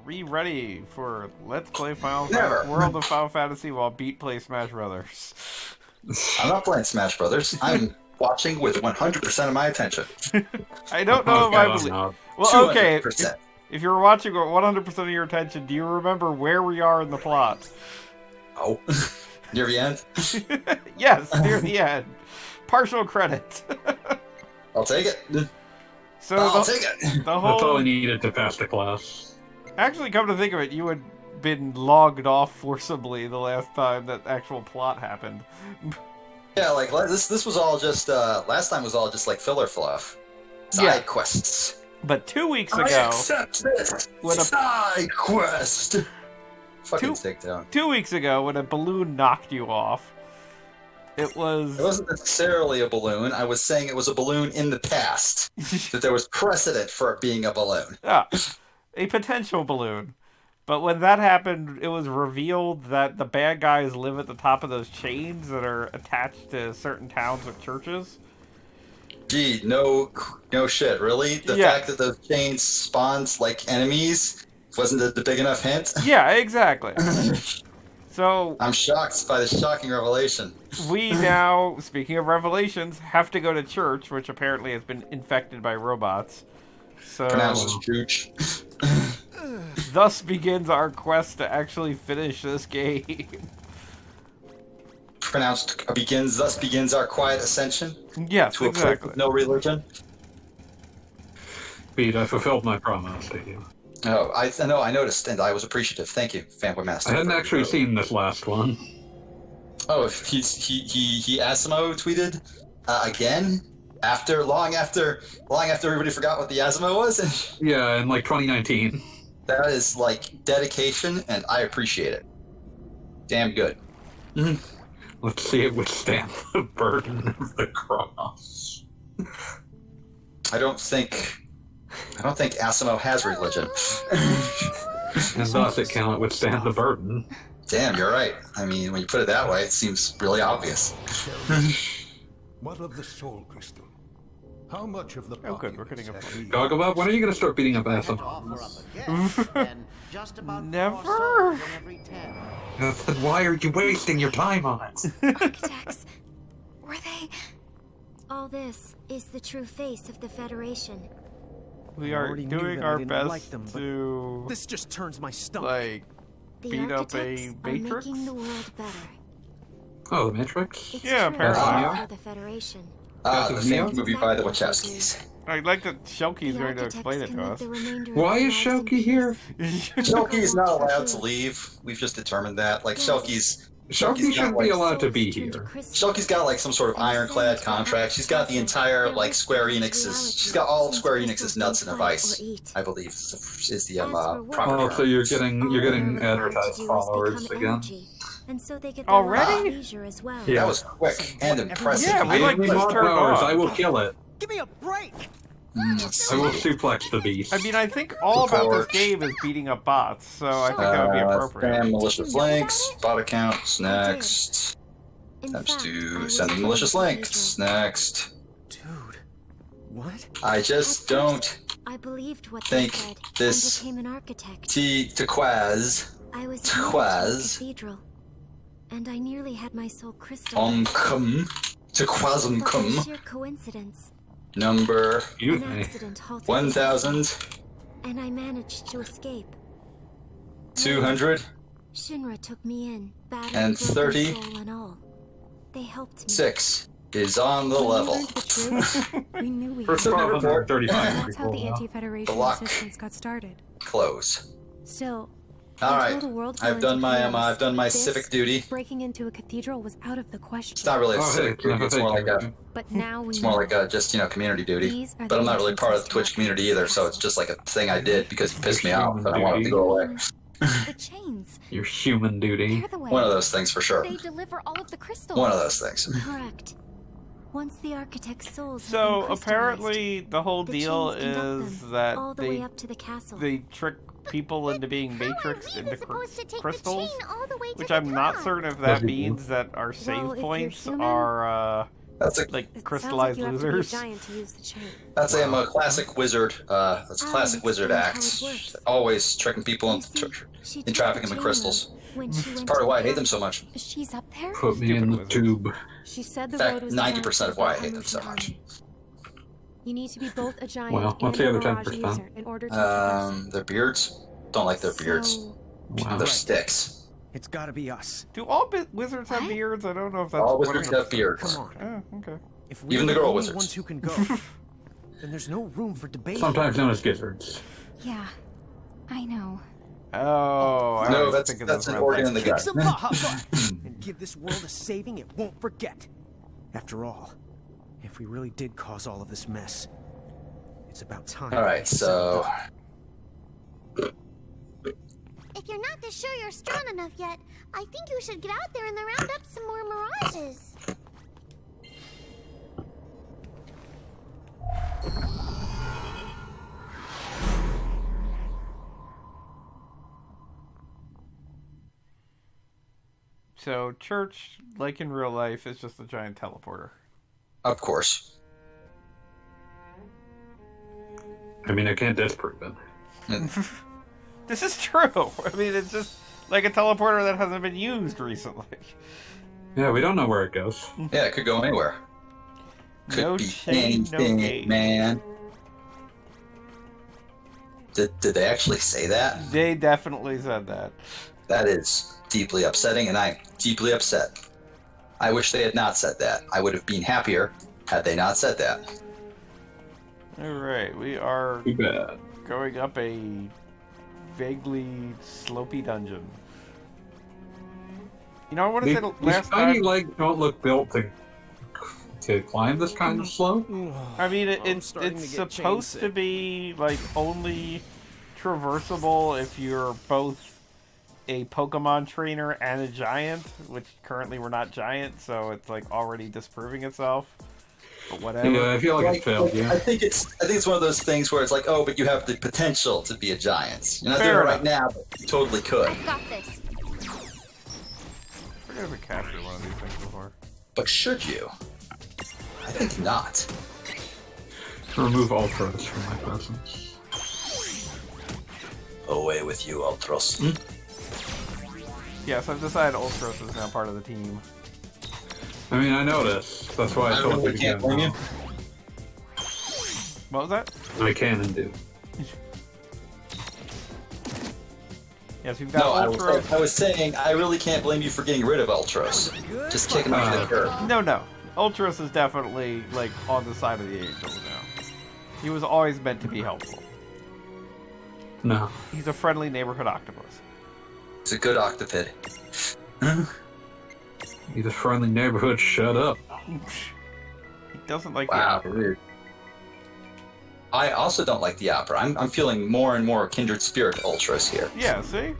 ready for Let's Play Final Never. Fantasy, World of Final Fantasy while Beat plays Smash Brothers. I'm not playing Smash Brothers. I'm watching with 100% of my attention. I don't know if I believe... Well, okay, 200%. if you're watching with 100% of your attention, do you remember where we are in the plot? Oh, near the end? Yes, near the end. Partial credit. I'll take it. So I'll take it. The whole... That's all I needed to pass the class. Actually, come to think of it, you had been logged off forcibly the last time that actual plot happened. Yeah, like this was all just last time was all just like filler fluff, side quests. But 2 weeks I ago, accept this when a side quest. Fucking takedown. 2 weeks ago, when a balloon knocked you off, it wasn't necessarily a balloon. I was saying it was a balloon in the past. That there was precedent for it being a balloon. Ah, a potential balloon. But when that happened, it was revealed that the bad guys live at the top of those chains that are attached to certain towns with churches. Gee, no shit, really? The fact that those chains spawns like enemies wasn't the big enough hint? Yeah, exactly. So I'm shocked by the shocking revelation. We now, speaking of revelations, have to go to church, which apparently has been infected by robots. So pronounced church. Thus begins our quest to actually finish this game. Thus begins our quiet ascension? Yes, to exactly. a place with no religion? Pete, I fulfilled my promise to you. Oh, I noticed, and I was appreciative. Thank you, fanboymaster. I hadn't actually seen this last one. Oh, he Asimo tweeted again long after everybody forgot what the Asimo was. Yeah, in like 2019. That is like dedication, and I appreciate it. Damn good. Let's see it withstand the burden of the cross. I don't think Asimo has religion. And thus it cannot withstand the burden. Damn, you're right. I mean, when you put it that way, it seems really obvious. What of the soul crystal? How much of the good, we're getting a point. Goggle Bob, when are you going to start beating up Asimo? Never. Then why are you wasting your time on it? Architects, were they? All this is the true face of the Federation. We are doing our best to. This just turns my stomach. Like, The beat up a architects are matrix. making the world better. Oh, the Matrix? It's Yeah, true apparently. for the Federation. The same movie by the Wachowskis. I'd like that Shelky's The going to architects explain it can to live us. the remainder of Why their is lives in Shelky here? peace. Shelky is not allowed to leave. We've just determined that. Like, Shelky shouldn't be allowed to be here. Shelky's got like some sort of ironclad contract. She's got the entire like Square Enix's. She's got all of Square Enix's nuts in a vice. I believe is the proper Oh, term. so you're getting advertised followers again. And so they get Already? leisure as well. Yeah. That was quick and impressive. Yeah, we like Give me just more turned powers, on. I will kill it. Give me a break! Let's I will see. suplex the beast. I mean, I think all about this game is beating up bots, so I think that would be appropriate. Spam malicious links. Bot accounts next. Times 2. Sending malicious links next. Dude, what? I just don't I believed what think they said this and became an architect. Tequaz I was Tequaz in the cathedral, and I nearly had my soul crystal. Tequazum But by cum sheer coincidence, number Excuse an me. accident halted 1,200. and I managed to escape. Shinra took me in, battered, And broken 30. soul and all. They helped me. 6 is on the level. We knew we First had of all, Report. 135. That's how the anti-federation Block. resistance got started. Close. Still, All until the right. world I've fell done into my chaos, I've done my this civic duty. breaking into a cathedral was out of the question. It's not really a Oh, civic hey, duty. It's more like a But now we it's know more like a just community duty. these are But the I'm not really part of the entrances Twitch to community our either, so it's just like a thing I did because he pissed me off and I Duty. wanted to go away. The chains. Your human duty. They're the way. One of those things for sure. They deliver all of the crystals. One of those things. Correct. Once the architect's souls have So been apparently the whole the deal chains conduct is them that all the way up to the castle. they trick people into being matrixed into crystals, all the way which I'm not certain if that means that our save Well, if you're points human, are That's a Like It sounds crystallized like you have to be a losers. giant to use the chain. that's a classic wizard. That's a classic wizard explain how act. it works. Always tricking people You into see, she in took trafficking the them in chain crystals. road when she It's went part to of why I the hate them so castle. much. She's up there? Put me in the wizards. tube. She said the In fact, road was 90% of why I hate designed them for so Hamilton much. Army. You need to be both a giant Well, and what's the a other mirage 10%? user in order to traverse Their beards. Don't like their it. beards. So, Wow. Their Right. sticks. It's gotta be us. Do all wizards have What? beards? I don't know if that's All wizards 100%. have beards. Come on. Oh, okay. If we're Even the the girl only wizards. ones who can go, then there's no room for debate. Sometimes known as gizzards. Yeah, I know. Oh, I No, was that's thinking that's those an red organ in lights. the Kick some gut. Baja butt and give this world a saving it won't forget. After all, if we really did cause all of this mess, it's about time. All right, so If you're not sure you're strong enough yet, I think you should get out there and round up some more mirages. So, church, like in real life, is just a giant teleporter. of course. I mean, I can't disprove it. This is true. I mean, it's just like a teleporter that hasn't been used recently. Yeah, we don't know where it goes. Yeah, it could go anywhere. Could No be chain, no anything, gate. man. Did they actually say that? They definitely said that. That is deeply upsetting, and I'm deeply upset. I wish they had not said that. I would have been happier had they not said that. Alright, we are Too bad. going up a vaguely slopey dungeon. You know, I want to These, say the these last tiny time... legs don't look built to climb this kind of slope. I mean, I'm starting it's to get supposed chain to sick. be, like, only traversable if you're both a Pokemon trainer and a giant, which currently we're not giant, so it's, like, already disproving itself. But whatever. Yeah, I feel like it failed you. I think it's one of those things where it's like, oh, but you have the potential to be a giant. You're not Fair there enough. right now, but you totally could. I've got this. I forget if we captured one of these things before. But should you? I think not. Remove Ultras from my presence. Away with you, Ultros. Yes, I've decided Ultros is now part of the team. I mean, I know this. That's why I I told really you can't again. blame you. What was that? I can and do. Yes, we've No, got Ultros. I was saying I really can't blame you for getting rid of Ultros. Just kick him out of the curb. No. Ultros is definitely, like, on the side of the angels now. He was always meant to be helpful. No. He's a friendly neighborhood octopus. It's a good octopid. He's a friendly neighborhood. Shut up. He doesn't like Wow, the weird. I also don't like the opera. I'm feeling more and more kindred spirit Ultros here. Yeah, see?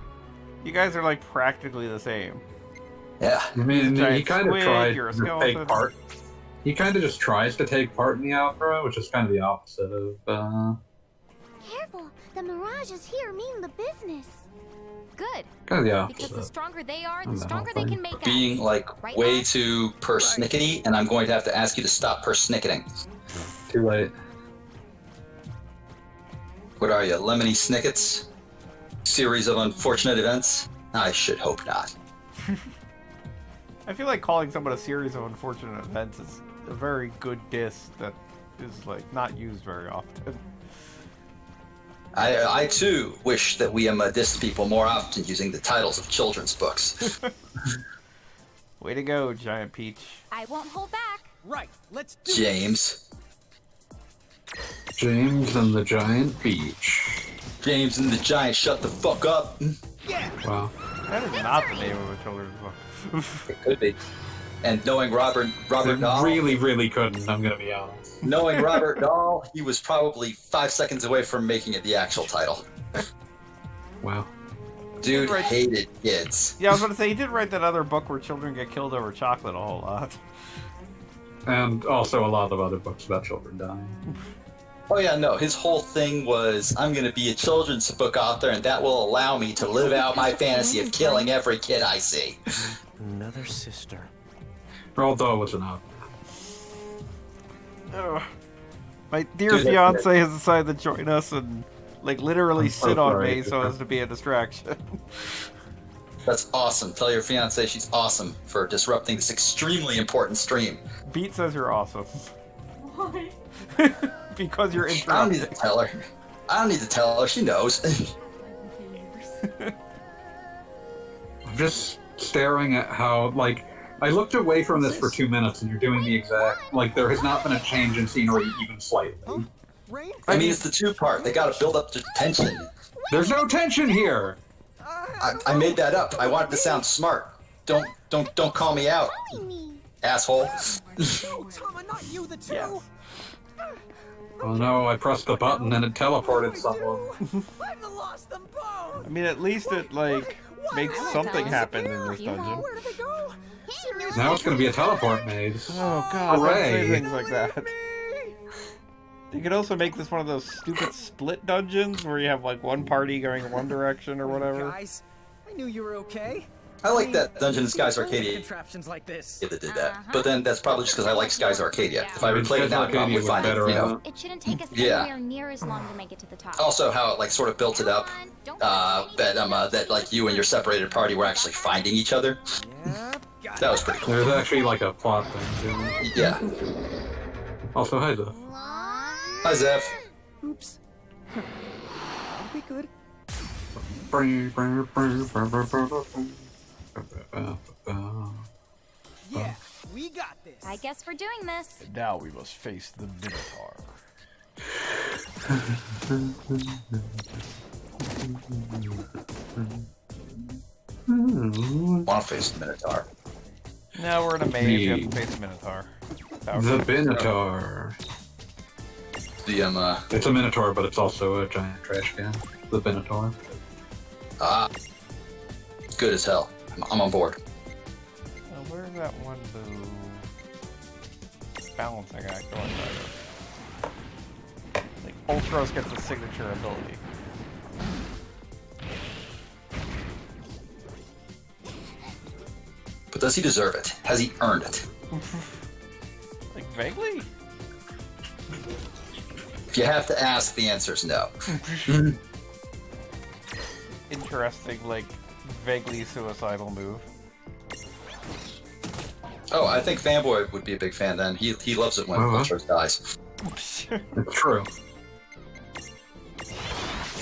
You guys are, like, practically the same. Yeah. I mean, he Giant kind of squid, tried you're a to skeleton. take part. He kind of just tries to take part in the opera, which is kind of the opposite of, Careful, the mirages here mean the business. Good, kind of the because the opposite. stronger they are, I'm the the stronger whole they thing. can make Being us. like Right, way Matt? too persnickety, and I'm going to have to ask you to stop persnicketing. Too late. What are you, Lemony Snickets? Series of unfortunate events? I should hope not. I feel like calling someone a series of unfortunate events is a very good diss that is, like, not used very often. I too wish that we diss people more often using the titles of children's books. Way to go, Giant Peach. I won't hold back. Right, let's do it. James. James and the Giant Peach. James and the Giant, shut the fuck up. Wow. That is not the name of a children's book. It could be. And knowing Robert It Dahl, really couldn't, I'm gonna be honest. knowing Robert Dahl, he was probably 5 seconds away from making it the actual title. Wow. Dude Right. hated kids. Yeah, I was going to say, he did write that other book where children get killed over chocolate a whole lot. And also a lot of other books about children dying. Oh yeah, no, his whole thing was, I'm gonna be a children's book author and that will allow me to live out my fantasy of killing every kid I see. Another sister. Roald Dahl was an opera. Ugh. My dear Dude, fiance has decided to join us and, like, literally I'm so sit on sorry. me so as to be a distraction. That's awesome. Tell your fiance she's awesome for disrupting this extremely important stream. Beat says you're awesome. Why? Because you're I don't need to interrupting. tell her. I don't need to tell her. She knows. I'm just staring at how, like, I looked away from this for 2 minutes and you're doing the exact, like, there has not been a change in scenery even slightly. Rain? I mean, it's the two-part. They gotta build up the tension. There's no tension here! I made that up. I wanted to sound smart. Don't call me out, asshole. No, Tama, not you, the two! Yes. Oh no, I pressed the button and it teleported someone. I've lost them both! I mean, at least it, like, makes something happen in this dungeon. Where did they go? Now it's gonna be a teleport maze. Oh god, don't say Hooray. things like that. You could also make this one of those stupid split dungeons where you have, like, one party going in one direction or whatever. Guys, I knew you were okay. I like that Dungeon and Skies Arcadia Contraptions like this. that did that. But then that's probably just because I like Skies Arcadia. If I replayed it now, I'd probably was find it, better you at know. that. It shouldn't take us Yeah. anywhere near as long to make it to the top. Also, how it like sort of built it up. That like you and your separated party were actually finding each other. Yep, got That was pretty cool. There's actually like a plot thing to it. Yeah. Also, hi Zeph. Hi, Zeph. Oops. That'll be good. Yeah, we got this. I guess we're doing this. And now we must face the Minotaur. Want to face the Minotaur? Now we're in a maze, you have to face the Minotaur. The Minotaur. The It's a Minotaur, but it's also a giant trash can. The Minotaur. good as hell. I'm on board. Where's that one move? Balancing act going better. Like, Ultros gets a signature ability. But does he deserve it? Has he earned it? Like, vaguely? If you have to ask, the answer is no. Interesting, like, vaguely suicidal move. Oh, I think Fanboy would be a big fan then. He loves it when Ultros dies. It's true.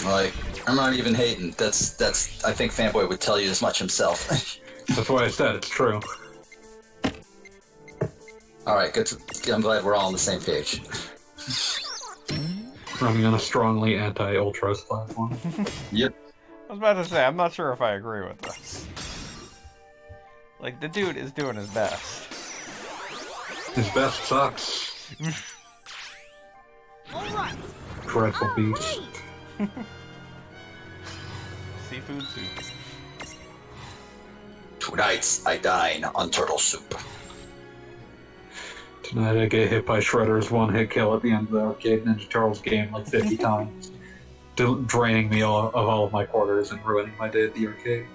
Like, I'm not even hating. That's. I think Fanboy would tell you as much himself. That's why I said it's true. All right, good. I'm glad we're all on the same page. Running on a strongly anti-Ultros platform. Yep. I was about to say, I'm not sure if I agree with this. Like, the dude is doing his best. His best sucks. Alright. Dreadful beast. Seafood soup. Tonight I dine on turtle soup. Tonight I get hit by Shredder's one-hit kill at the end of the Arcade Ninja Turtles game like 50 times. Draining me of all of my quarters and ruining my day at the arcade.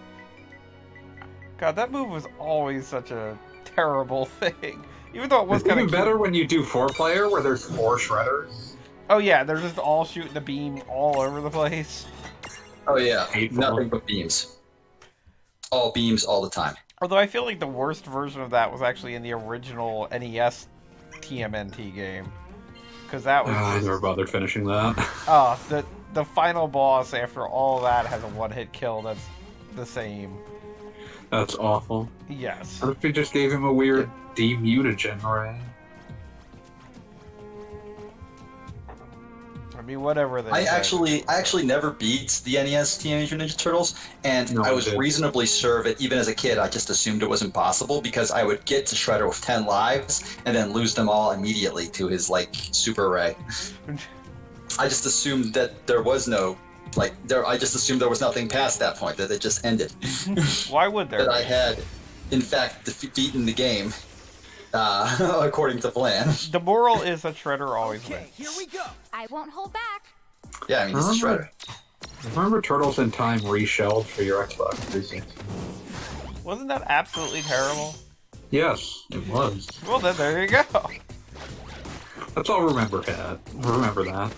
God, that move was always such a terrible thing. Even though it was It's kind even of better when you do 4-player where there's 4 Shredders. Oh yeah, they're just all shooting the beam all over the place. Oh yeah, Hateful. nothing but beams. All beams all the time. Although I feel like the worst version of that was actually in the original NES TMNT game. Because that was... I never bothered finishing that. Oh, the final boss after all that has a one-hit kill that's the same. That's awful. Yes. What if we just gave him a weird demutagen ray? I mean, whatever they I say. actually never beat the NES Teenage Mutant Ninja Turtles, and No, I I was did. reasonably sure of it. Even as a kid, I just assumed it was impossible because I would get to Shredder with 10 lives and then lose them all immediately to his like super ray. I just assumed that there was no I just assumed there was nothing past that point, that it just ended. Why would there That I be? had, in fact, beaten the game according to plan. The moral is that Shredder always Okay, wins. here we go. I won't hold back. Yeah, I mean, he's a Shredder. Remember Turtles in Time reshelled for your Xbox 360? Wasn't that absolutely terrible? Yes, it was. Well, then there you go. Let's all remember that. Remember that.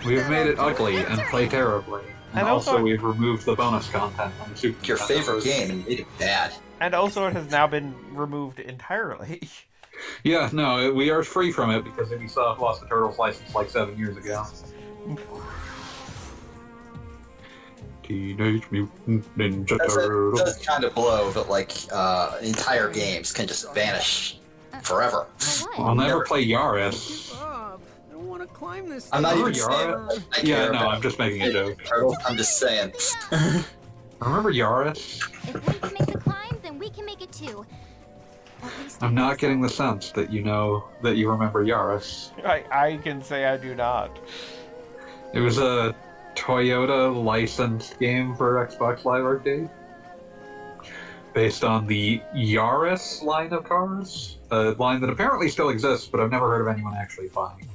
We have made it ugly and play terribly. And also we've removed the bonus content on the Super Your Nintendo. favorite game and made it bad. And also it has now been removed entirely. Yeah, no, we are free from it because Ubisoft lost the Turtles license like 7 years ago. Teenage Mutant Ninja Turtles. It does kind of blow that, like, entire games can just vanish forever. I'll never play Yaris. Bob, I don't want to climb this I'm not thing. even saying. Yeah, no, I'm just making a joke. Turtles. I'm just saying. Remember Yaris? If we can make the climb, then we can make it too. At least I'm not getting the sense that you know that you remember Yaris. I can say I do not. It was a Toyota licensed game for Xbox Live Arcade, based on the Yaris line of cars, a line that apparently still exists, but I've never heard of anyone actually buying.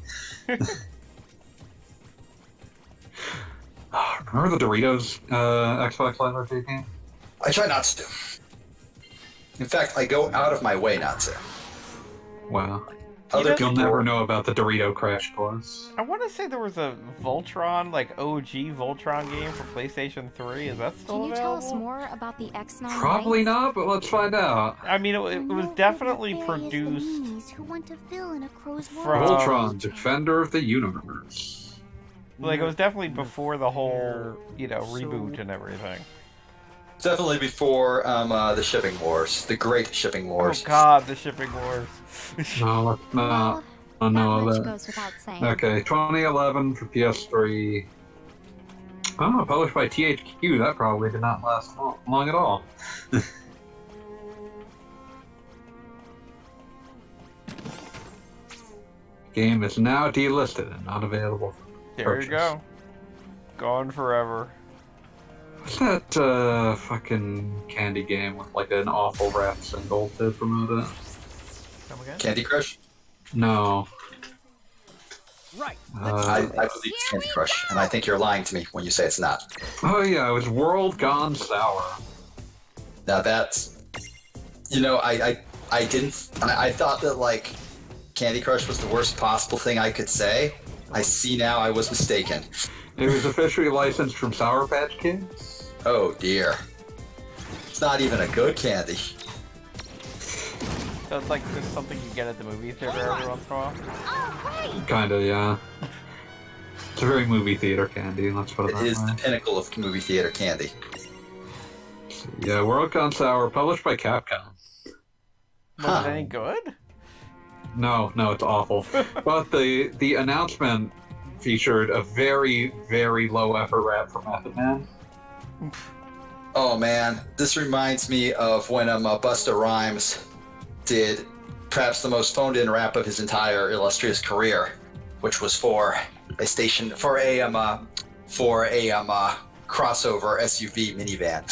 Remember the Doritos Xbox Live Arcade game? I try not to. In fact, I go out of my way not to. Wow. Other You'll people never know about the Dorito Crash Course. I want to say there was a Voltron, like OG Voltron game for PlayStation 3. Is that still Can you tell us available? more about the X9? Probably not, but let's find out. I mean, it was definitely produced Who want to fill in a crow's world. from... Voltron, Defender of the Universe. Like, it was definitely before the whole, reboot and everything. Definitely before the shipping wars, the great shipping wars. Oh god, the shipping wars. No, let's not. Well, know that much that. goes without saying. Okay, 2011 for PS3. Oh, published by THQ. That probably did not last long at all. Game is now delisted and not available for There purchase. you go. Gone forever. What's that fucking candy game with like an awful rap single to promote it? Come again? Candy Crush? No. Right. I believe it's Candy Crush, and I think you're lying to me when you say it's not. Oh yeah, it was World Gone Sour. Now that's, I thought that like Candy Crush was the worst possible thing I could say. I see now I was mistaken. It was officially licensed from Sour Patch Kids. Oh dear. It's not even a good candy. So it's like just something you get at the movie theater every once in a while? Kinda, yeah. It's a very movie theater candy, let's put it It that is way. the pinnacle of movie theater candy. Yeah, World Gone Sour, published by Capcom. Was it any good? No, it's awful. But the announcement featured a very, very low effort rap from Method Man. Oh man, this reminds me of when Busta Rhymes did perhaps the most phoned-in rap of his entire illustrious career, which was for a crossover SUV minivan.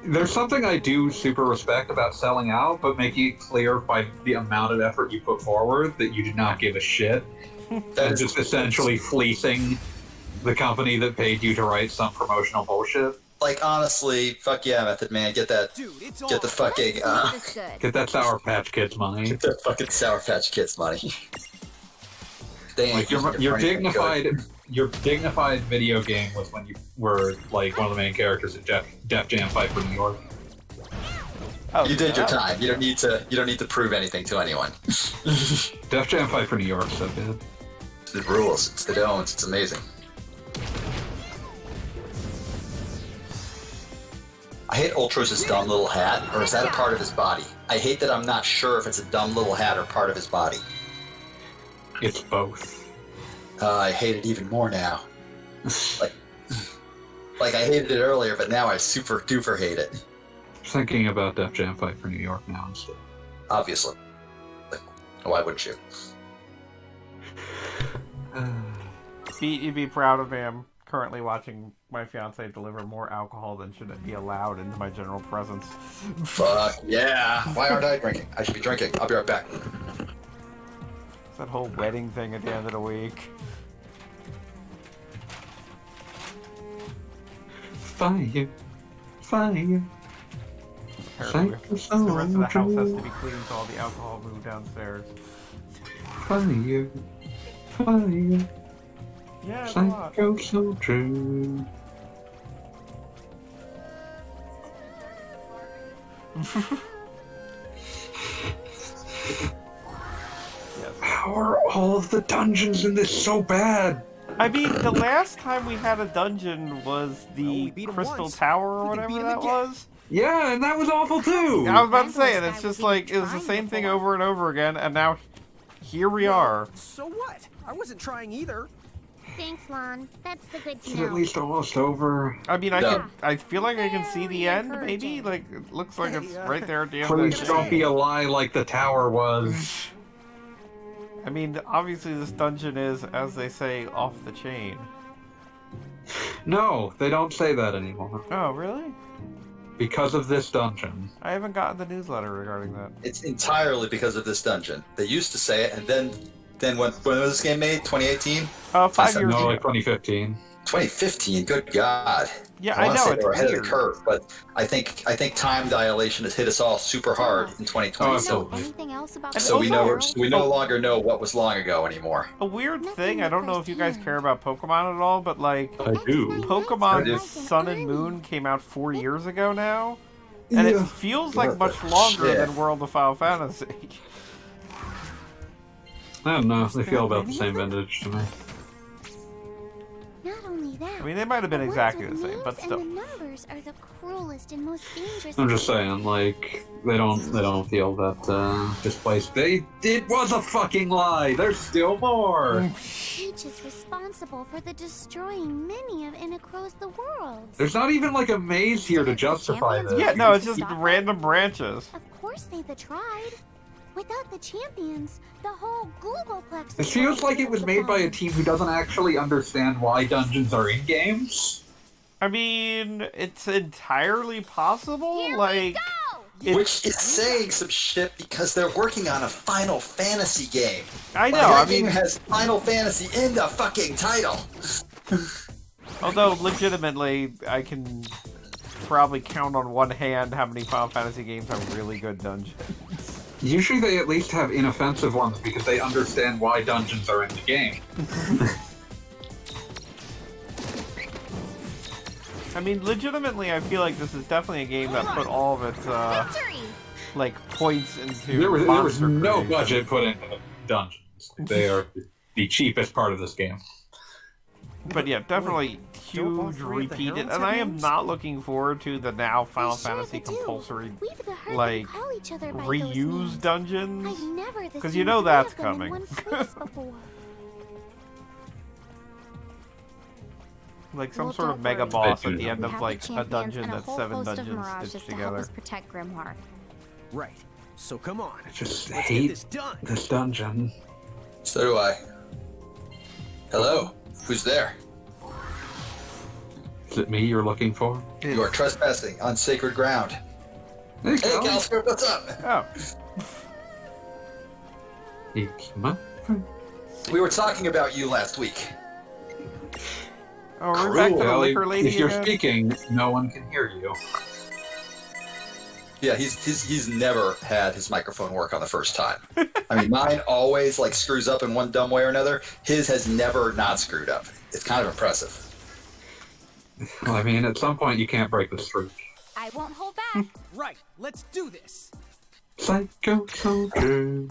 There's something I do super respect about selling out, but making it clear by the amount of effort you put forward that you do not give a shit. That And is just essentially fleecing the company that paid you to write some promotional bullshit. like honestly, fuck yeah, Method Man, get the fucking This good. Get that Sour Patch Kids money. get the fucking Sour Patch Kids money. They Like ain't your using it for anything dignified video game was when you were like one of the main characters at Def Jam Fight for New York. Oh, good. You did your no. time. You don't need to prove anything to anyone. Def Jam Fight for New York, so good. It rules. It owns. It's amazing. I hate Ultros' dumb little hat, or is that a part of his body? I hate that I'm not sure if it's a dumb little hat or part of his body. It's both. I hate it even more now. Like I hated it earlier, but now I super duper hate it. Thinking about Def Jam Fight for New York now instead. Obviously. Why wouldn't you? You'd be proud of me. I'm currently watching my fiance deliver more alcohol than should be allowed into my general presence. Fuck yeah! Why aren't I drinking? I should be drinking. I'll be right back. It's that whole wedding thing at the end of the week. Fire. Fire. Apparently, Thank you the rest of the house has to so be clean so all the alcohol moved downstairs. Fire, fire, Yeah, it's a lot. psycho so true. How are all of the dungeons in this so bad? I mean, the last time we had a dungeon was Oh, the we beat 'em Crystal once. Tower or We can whatever beat 'em that again. was. Yeah, and that was awful too. I was about to That say, and guy it's was just even like, it was the trying same thing before. over and over again, and now here we are. So what? I wasn't trying either. Thanks, Lon. That's the good to It's at know. least almost over. I mean, No. I feel like I can see the Very end, maybe? encouraging. Like, it looks like it's Yeah. right there at the end Please of the don't be a lie like the tower was. I mean, obviously this dungeon is, as they say, off the chain. No, they don't say that anymore. Oh, really? Because of this dungeon. I haven't gotten the newsletter regarding that. It's entirely because of this dungeon. They used to say it, and then when was this game made? 2018? 5 I said years No, ago. like 2015. 2015. Good God. Yeah, I I wanna know, say it's they were ahead of weird. the curve, but I think time dilation has hit us all super hard in 2020. Oh, so absolutely. Anything else about And the so we know world? we no longer know what was long ago anymore. A weird Nothing thing, I don't know if you guys firsthand. care about Pokemon at all, but like, I do. I Pokemon do. Sun and Moon came out 4 years ago now, and it feels like What much the longer shit? than World of Final Fantasy. I don't know. They feel about the same vintage to me. Not only that. I mean, they might have been the exactly ones the with same, but names still. And the numbers are the cruelest and most dangerous. I'm just saying, like, they don't feel that this place was a fucking lie. There's still more. Peach is responsible for the destroying many of Inacro's the world. There's not even like a maze here to justify this. Yeah, no, it's just random branches. Of course they've tried. Without the champions, the whole Googleplex. It feels like it was made by a team who doesn't actually understand why dungeons are in games. I mean, it's entirely possible. Here we Like, go! it's- Which is saying some shit because they're working on a Final Fantasy game. I know. Like, I that game mean, has Final Fantasy in the fucking title. although legitimately, I can probably count on one hand how many Final Fantasy games have really good dungeons. Usually they at least have inoffensive ones because they understand why dungeons are in the game. I mean, legitimately, I feel like this is definitely a game that put all of its Victory! like points into There was monster no creation. budget put into dungeons. They are the cheapest part of this game. But yeah, definitely don't all huge three of the repeated, heralds and have I am names? not looking forward to the now Final They sure Fantasy do. compulsory We've heard them like call each other by those reuse names. dungeons. I've never 'Cause seen you know three that's of them in coming. one place before. Like some Well, sort of don't mega worry. boss I at do the know. end We of have like the a champions dungeon and a that's whole 7 host of dungeons mirages stitched to help together. us protect Grimheart. Right. So come on. I just Let's get hate this done. this dungeon. So do I. Hello? Who's there? Is it me you're looking for? You are trespassing on sacred ground. Hey, Hey, Cal. CaliScrub, what's up? Oh, It's my friend. We were talking about you last week. oh, we're back to the Well, liquor lady if you're again? speaking, no one can hear you. Yeah, he's never had his microphone work on the first time. I mean, mine always like screws up in one dumb way or another. His has never not screwed up. It's kind of impressive. Well, I mean, at some point you can't break the streak. I won't hold back. Right. Let's do this. Psycho soldier.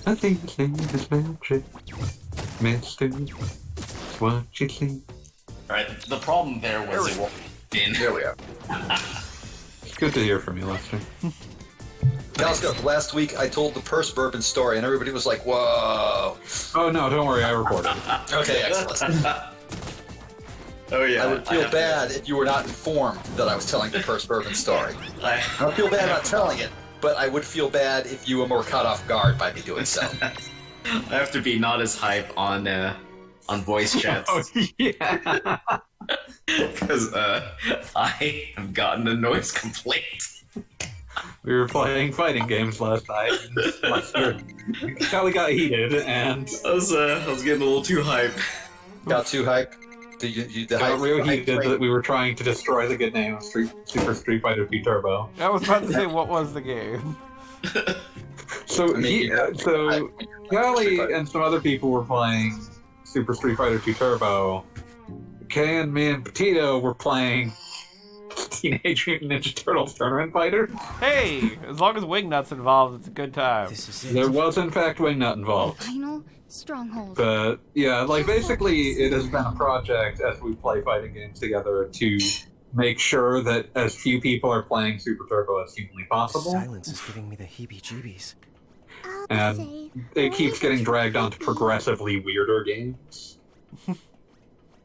I think his name is Magic. Mister, it's what you see. Right. The problem there was it wasn't in. There we are. It's good to hear from you, Lester. CaliScrub, last week I told the purse bourbon story and everybody was like, whoa. Oh no, don't worry, I recorded it. Okay, excellent. Oh yeah. I would feel have bad if you were not informed that I was telling the purse bourbon story. I I don't feel bad about telling it, but I would feel bad if you were more caught off guard by me doing so. I have to be not as hype on voice chats Oh yeah. because I have gotten a noise complaint. We were playing fighting games last night. And Lester Kelly got heated, and I was getting a little too hype. Got too hype? The got hype, real hype heated train- that we were trying to destroy the good name of Super Street Fighter V Turbo. I was about to say, what was the game? So I mean, Callie and some other people were playing Super Street Fighter 2 Turbo. Kay and me and Petito were playing Teenage Mutant Ninja Turtles Tournament Fighter. Hey, as long as Wingnut's involved, it's a good time. This is it. There was, in fact, Wingnut involved. Final stronghold. But, yeah, like, basically, it has been a project as we play fighting games together to make sure that as few people are playing Super Turbo as humanly possible. Silence is giving me the heebie-jeebies. And it keeps getting dragged onto progressively weirder games.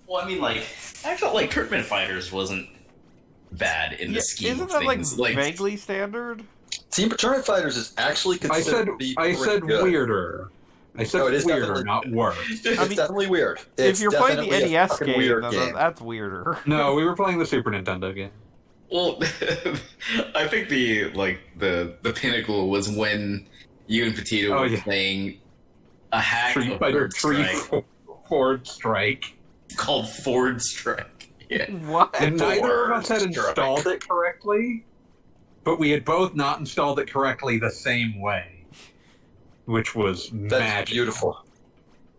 Well, I mean, like, I felt like Tournament Fighters wasn't bad in the scheme Isn't of that things. like vaguely standard? Team Tournament Fighters is actually considered to be I said good. weirder. I said it is weirder, definitely- not worse. It's I mean, definitely weird. If It's you're playing the definitely a NES fucking game, weird then game. that's weirder. No, we were playing the Super Nintendo game. Well, I think the pinnacle was when you and Petito were playing a hack Street of Fighter Third 3 Strike Ford Strike. called Ford Strike. Yeah. What? And neither of us had Ford Strike. installed it correctly, but we had both not installed it correctly the same way, which was That's magic. beautiful.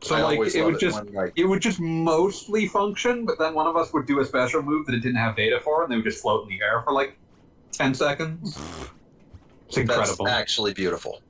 So I like always it love would just when, like, it would just mostly function, but then one of us would do a special move that it didn't have data for, and they would just float in the air for like 10 seconds. It's incredible. That's actually beautiful.